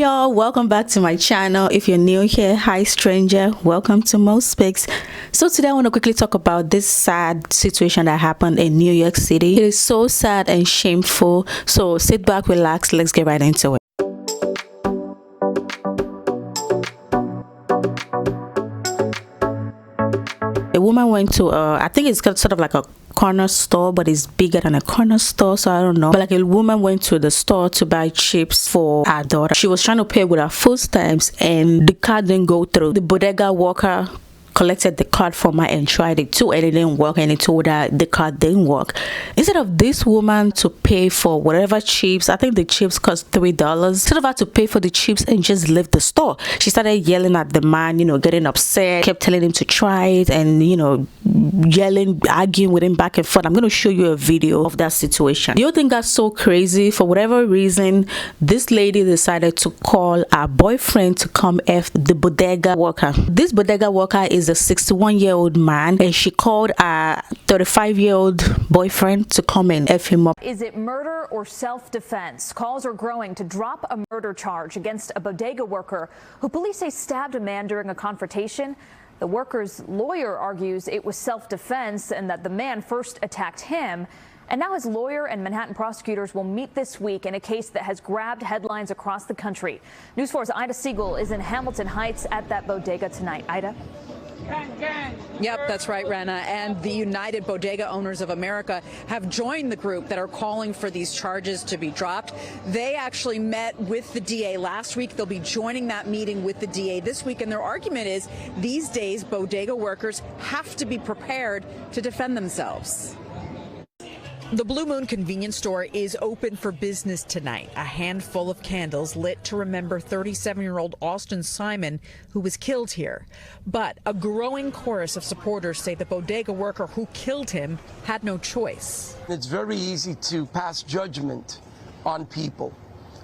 y'all, welcome back to my channel. If you're new here, hi stranger, welcome to Mo Speaks. So today I want to quickly talk about this sad situation that happened in New York City. It is so sad and shameful, so sit back, relax, let's get right into it. A woman went to I think it's got sort of like a corner store, but it's bigger than a corner store, so I don't know. But like, a woman went to the store to buy chips for her daughter. She was trying to pay with her food stamps and the card didn't go through. The bodega worker collected the card from her and tried it too, and it didn't work, and he told her the card didn't work. Instead of this woman to pay for whatever chips, I think the chips cost $3, instead of her to pay for the chips and just leave the store, she started yelling at the man, getting upset, kept telling him to try it, and yelling, arguing with him back and forth. I'm going to show you a video of that situation. The other thing that's so crazy, for whatever reason, this lady decided to call her boyfriend to come F the bodega worker. This bodega worker is a 61-year-old man, and she called a 35-year-old boyfriend to come and F him up. Is it murder or self-defense? Calls are growing to drop a murder charge against a bodega worker who police say stabbed a man during a confrontation. The worker's lawyer argues it was self-defense and that the man first attacked him. And now his lawyer and Manhattan prosecutors will meet this week in a case that has grabbed headlines across the country. News 4's Ida Siegel is in Hamilton Heights at that bodega tonight. Ida? Yep, that's right, Rana. And the United Bodega Owners of America have joined the group that are calling for these charges to be dropped. They actually met with the DA last week. They'll be joining that meeting with the DA this week. And their argument is these days bodega workers have to be prepared to defend themselves. The Blue Moon convenience store is open for business tonight. A handful of candles lit to remember 37-year-old Austin Simon, who was killed here. But a growing chorus of supporters say the bodega worker who killed him had no choice. It's very easy to pass judgment on people.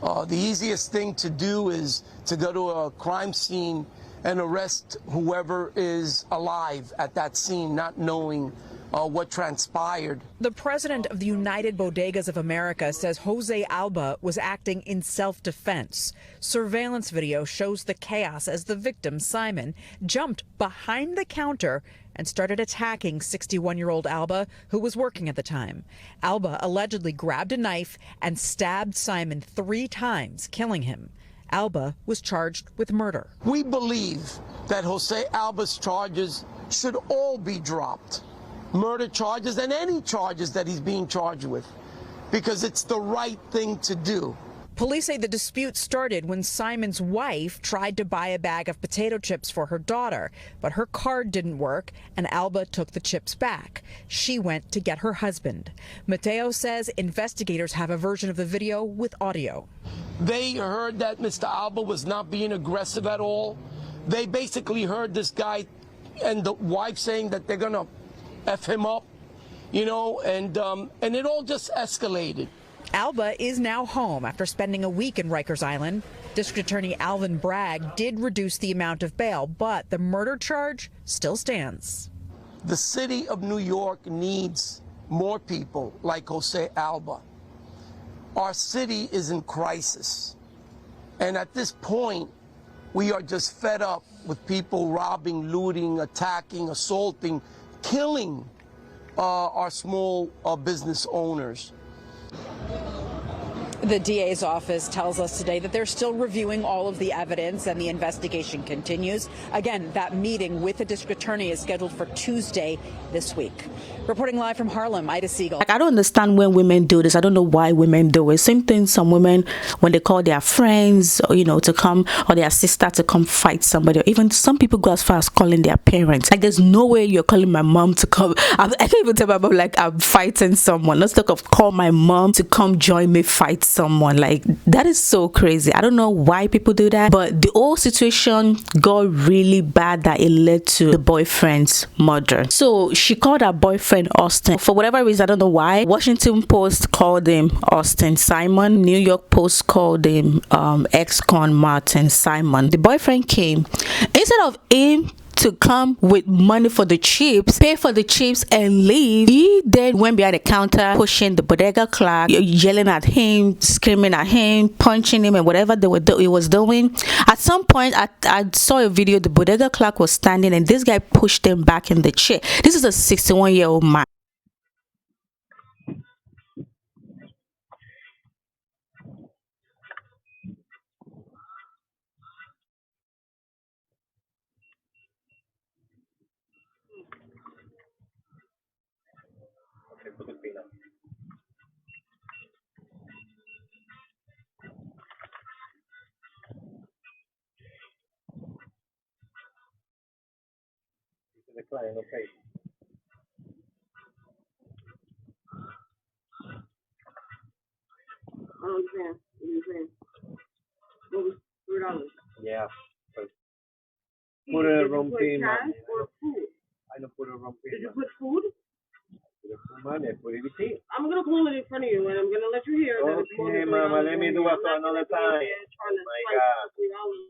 The easiest thing to do is to go to a crime scene and arrest whoever is alive at that scene, not knowing what transpired. The president of the United Bodegas of America says Jose Alba was acting in self-defense. Surveillance video shows the chaos as the victim, Simon, jumped behind the counter and started attacking 61-year-old Alba, who was working at the time. Alba allegedly grabbed a knife and stabbed Simon 3 times, killing him. Alba was charged with murder. We believe that Jose Alba's charges should all be dropped. Murder charges and any charges that he's being charged with, because it's the right thing to do. Police say the dispute started when Simon's wife tried to buy a bag of potato chips for her daughter, but her card didn't work and Alba took the chips back. She went to get her husband. Mateo says investigators have a version of the video with audio. They heard that Mr. Alba was not being aggressive at all. They basically heard this guy and the wife saying that they're gonna F him up, and it all just escalated. Alba is now home after spending a week in Rikers Island. District Attorney Alvin Bragg did reduce the amount of bail, but the murder charge still stands. The city of New York needs more people like Jose Alba. Our city is in crisis. And at this point, we are just fed up with people robbing, looting, attacking, assaulting, killing our small business owners. The DA's office tells us today that they're still reviewing all of the evidence and the investigation continues. Again, that meeting with the district attorney is scheduled for Tuesday this week. Reporting live from Harlem, Ida Siegel. I don't understand when women do this. I don't know why women do it. Same thing, some women, when they call their friends, to come, or their sister to come fight somebody, or even some people go as far as calling their parents. Like, there's no way you're calling my mom to come. I can't even tell my mom, like, I'm fighting someone. Let's talk of call my mom to come join me fight someone. Like, that is so crazy. I don't know why people do that, but the whole situation got really bad that it led to the boyfriend's murder. So she called her boyfriend Austin. For whatever reason, I don't know why. Washington Post called him Austin Simon. New York Post called him ex-con Martin Simon. The boyfriend came. Instead of him to come with money for the chips, pay for the chips, and leave. He then went behind the counter, pushing the bodega clerk, yelling at him, screaming at him, punching him, and whatever he was doing. At some point, I saw a video. The bodega clerk was standing, and this guy pushed him back in the chair. This is a 61-year-old man. The client, okay. I don't understand. What are you saying? What was $3? Yeah. Put a rum put pin. cash or food? I don't put a rum pin. Did you put food? Put some money, put everything. I'm gonna call it in front of you, and I'm gonna let you hear that it's more Okay, than $3. mama, let me do it another time. Trying to My swipe God. $3.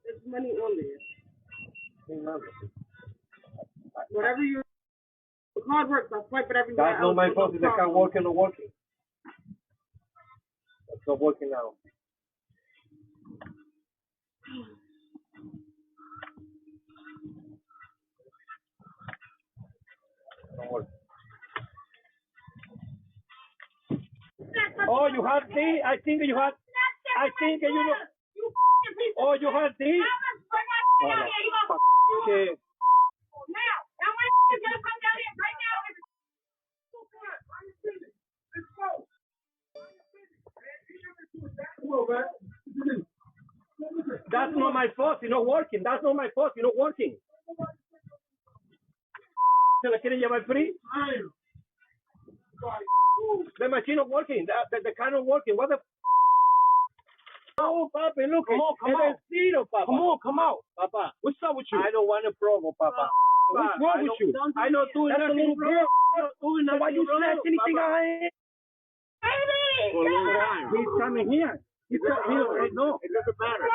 There's money on there. Whatever you, the card works. I swipe it everywhere. That's not my fault. If the car working or working. It's not working now. Don't work. Oh, you have this? I think you have. I think you know. Oh, you have this? Okay. That's not my fault. You're not working. That's not my fault. You're not working. ¿Se la quieren llevar free? The machine not working. The car not working. What the? Oh, Papa, look. Come on. Zero, Papa. Come on. Papa. What's up with you? I don't want a problem, Papa. What's wrong with you? I don't do nothing. Little girl. Why you snatch anything I ain't? Baby! He's coming here. He's coming here. No, it doesn't matter.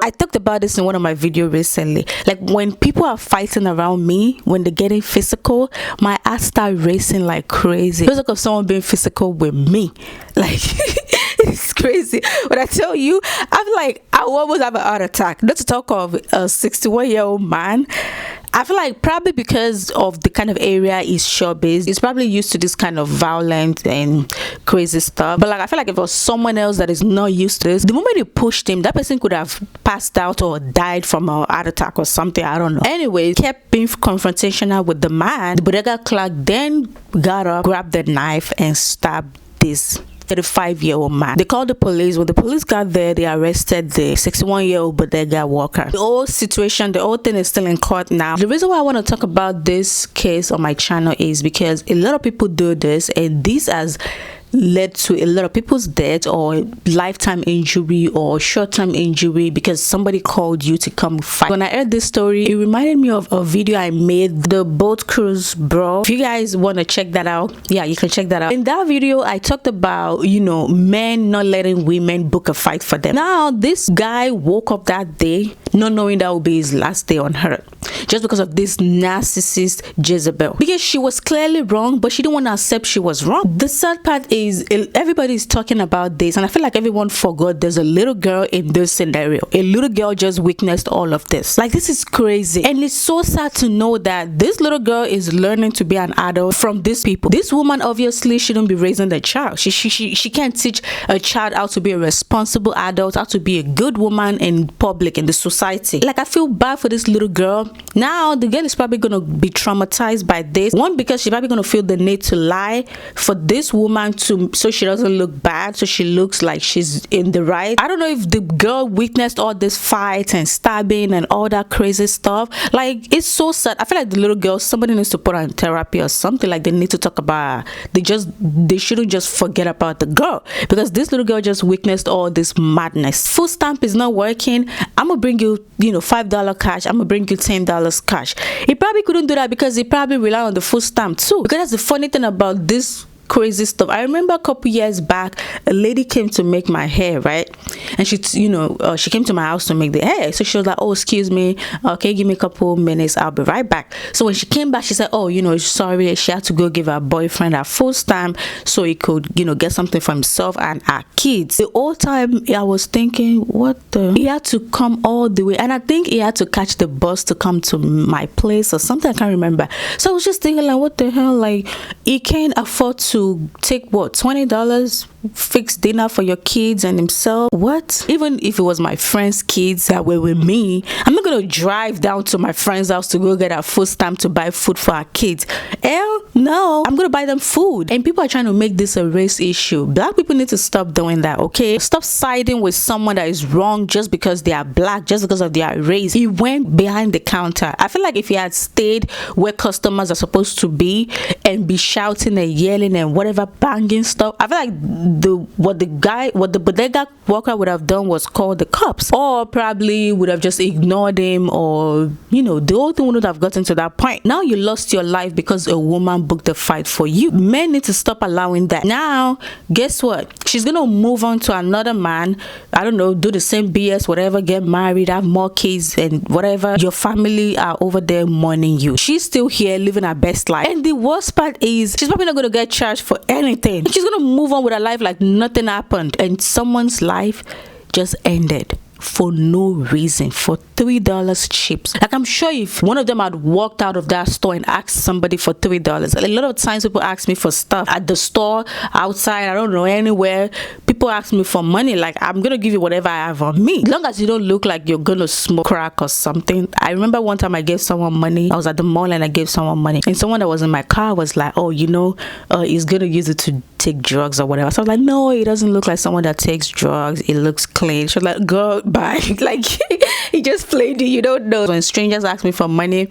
I talked about this in one of my videos recently. Like, when people are fighting around me, when they're getting physical, my ass start racing like crazy. It's like of someone being physical with me. Like, it's crazy. When I tell you, I'm like, I almost have an heart attack. Not to talk of a 61-year-old man. I feel like probably because of the kind of area he's showbiz, he's probably used to this kind of violent and crazy stuff. But like, I feel like if it was someone else that is not used to this, the moment he pushed him, that person could have passed out or died from a heart attack or something. I don't know. Anyway, kept being confrontational with the man. The bodega clerk then got up, grabbed the knife, and stabbed this 35-year-old man. They called the police. When the police got there, they arrested the 61-year-old bodega worker. The whole situation, the whole thing is still in court now. The reason why I want to talk about this case on my channel is because a lot of people do this, and this has led to a lot of people's death or lifetime injury or short-term injury because somebody called you to come fight. When I heard this story, it reminded me of a video I made, the boat cruise bro. If you guys want to check that out, yeah, you can check that out. In that video, I talked about, you know, men not letting women book a fight for them. Now, this guy woke up that day not knowing that would be his last day on earth just because of this narcissist Jezebel, because she was clearly wrong, but she didn't want to accept she was wrong. The sad part is everybody's talking about this, and I feel like everyone forgot there's a little girl in this scenario. A little girl just witnessed all of this. Like, this is crazy, and it's so sad to know that this little girl is learning to be an adult from these people. This woman obviously shouldn't be raising the child. She can't teach a child how to be a responsible adult, how to be a good woman in public, in the society. Like, I feel bad for this little girl. Now the girl is probably gonna be traumatized by this. One, because she's probably gonna feel the need to lie for this woman to, so she doesn't look bad, so she looks like she's in the right. I don't know if the girl witnessed all this fight and stabbing and all that crazy stuff. Like, it's so sad. I feel like the little girl, somebody needs to put her in therapy or something. Like, they need to talk about her. They shouldn't just forget about the girl, because this little girl just witnessed all this madness. Food stamp is not working. I'm gonna bring you, $5 cash. I'm gonna bring you $10 cash. He probably couldn't do that because he probably relied on the food stamp too. Because that's the funny thing about this crazy stuff. I remember a couple years back, a lady came to make my hair, right? And she, she came to my house to make the hair. So she was like, oh, excuse me, okay, give me a couple minutes, I'll be right back. So when she came back, she said, oh, sorry, she had to go give her boyfriend her full stamp so he could, get something for himself and our kids. The whole time I was thinking, what the? He had to come all the way, and I think he had to catch the bus to come to my place or something. I can't remember. So I was just thinking, like, what the hell? Like, he can't afford to take what, $20 fix dinner for your kids and himself? What? Even if it was my friend's kids that were with me, I'm not gonna drive down to my friend's house to go get our food stamp to buy food for our kids. Hell no, I'm gonna buy them food. And people are trying to make this a race issue. Black people need to stop doing that, okay? Stop siding with someone that is wrong just because they are black, just because of their race. He went behind the counter. I feel like if he had stayed where customers are supposed to be and be shouting and yelling and whatever, banging stuff, I feel like what the bodega worker would have done was call the cops, or probably would have just ignored him, or the whole thing wouldn't have gotten to that point. Now you lost your life because a woman booked the fight for you. Men need to stop allowing that. Now guess what? She's gonna move on to another man, I don't know, do the same BS, whatever, get married, have more kids and whatever. Your family are over there mourning you. She's still here living her best life, and the worst part is she's probably not gonna get charged for anything. She's gonna move on with her life like nothing happened, and someone's life just ended for no reason, for $3 chips. Like, I'm sure if one of them had walked out of that store and asked somebody for $3, a lot of times people ask me for stuff at the store, outside, I don't know, anywhere. People ask me for money. Like, I'm gonna give you whatever I have on me, as long as you don't look like you're gonna smoke crack or something. I remember one time I gave someone money. I was at the mall and I gave someone money, and someone that was in my car was like, oh, he's gonna use it to take drugs or whatever. So I was like, no, he doesn't look like someone that takes drugs. It looks clean. She was like, go bye. Like, he just played you. You don't know. When strangers ask me for money,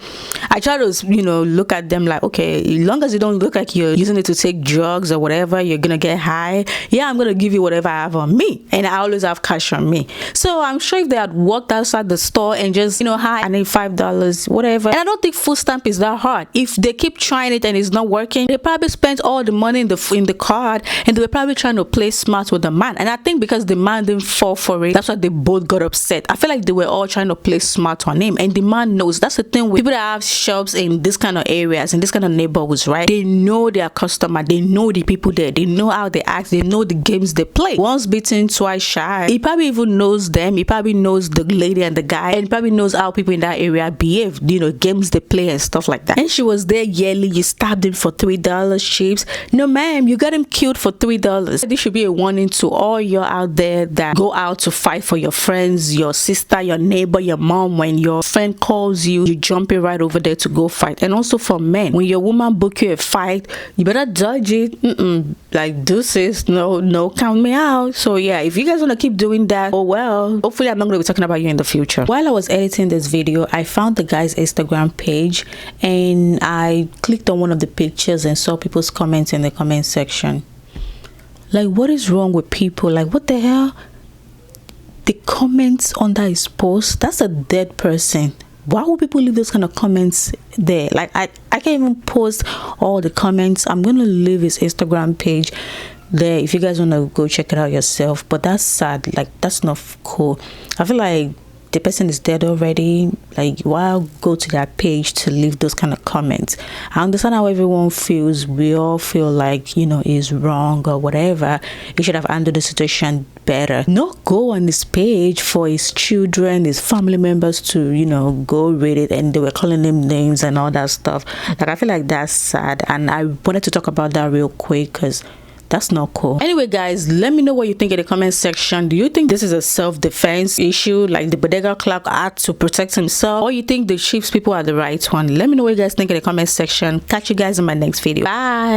I try to look at them like, okay, as long as you don't look like you're using it to take drugs or whatever, you're gonna get high, yeah, I'm gonna give you whatever I have on me, and I always have cash on me. So I'm sure if they had walked outside the store and just hi, I need $5, whatever, and I don't think food stamp is that hard. If they keep trying it and it's not working, they probably spent all the money in the card, and they were probably trying to play smart with the man. And I think because the man didn't fall for it, that's why they both got upset. I feel like they were all trying to play smart on him, and the man knows. That's the thing with people that have shops in this kind of areas, in this kind of neighborhoods, right? They know their customer, they know the people there, they know how they act, they know the games they play. Once bitten, twice shy. He probably even knows them. He probably knows the lady and the guy, and probably knows how people in that area behave, games they play and stuff like that. And she was there yelling, you stabbed him for $3 chips. No ma'am, you got him killed for $3. This should be a warning to all you out there that go out to fight for your friends, your sister, your neighbor, your mom. When your friend calls you, you jump it right over there to go fight. And also for men, when your woman book you a fight, you better dodge it. Like, deuces, no, count me out. So yeah, if you guys want to keep doing that, oh well, hopefully I'm not going to be talking about you in the future. While I was editing this video, I found the guy's Instagram page, and I clicked on one of the pictures and saw people's comments in the comment section. Like, what is wrong with people? Like, what the hell? The comments under his post, that's a dead person. Why would people leave those kind of comments there? Like, I can't even post all the comments. I'm gonna leave his Instagram page there if you guys want to go check it out yourself. But that's sad. Like, that's not cool. I feel like the person is dead already. Like, why go to that page to leave those kind of comments? I understand how everyone feels. We all feel like is wrong or whatever. He should have handled the situation better. Not go on this page for his children, his family members to go read it, and they were calling him names and all that stuff. Like, I feel like that's sad, and I wanted to talk about that real quick because that's not cool. Anyway, guys, let me know what you think in the comment section. Do you think this is a self-defense issue, like the bodega clerk had to protect himself, or you think the chiefs people are the right one? Let me know what you guys think in the comment section. Catch you guys in my next video. Bye.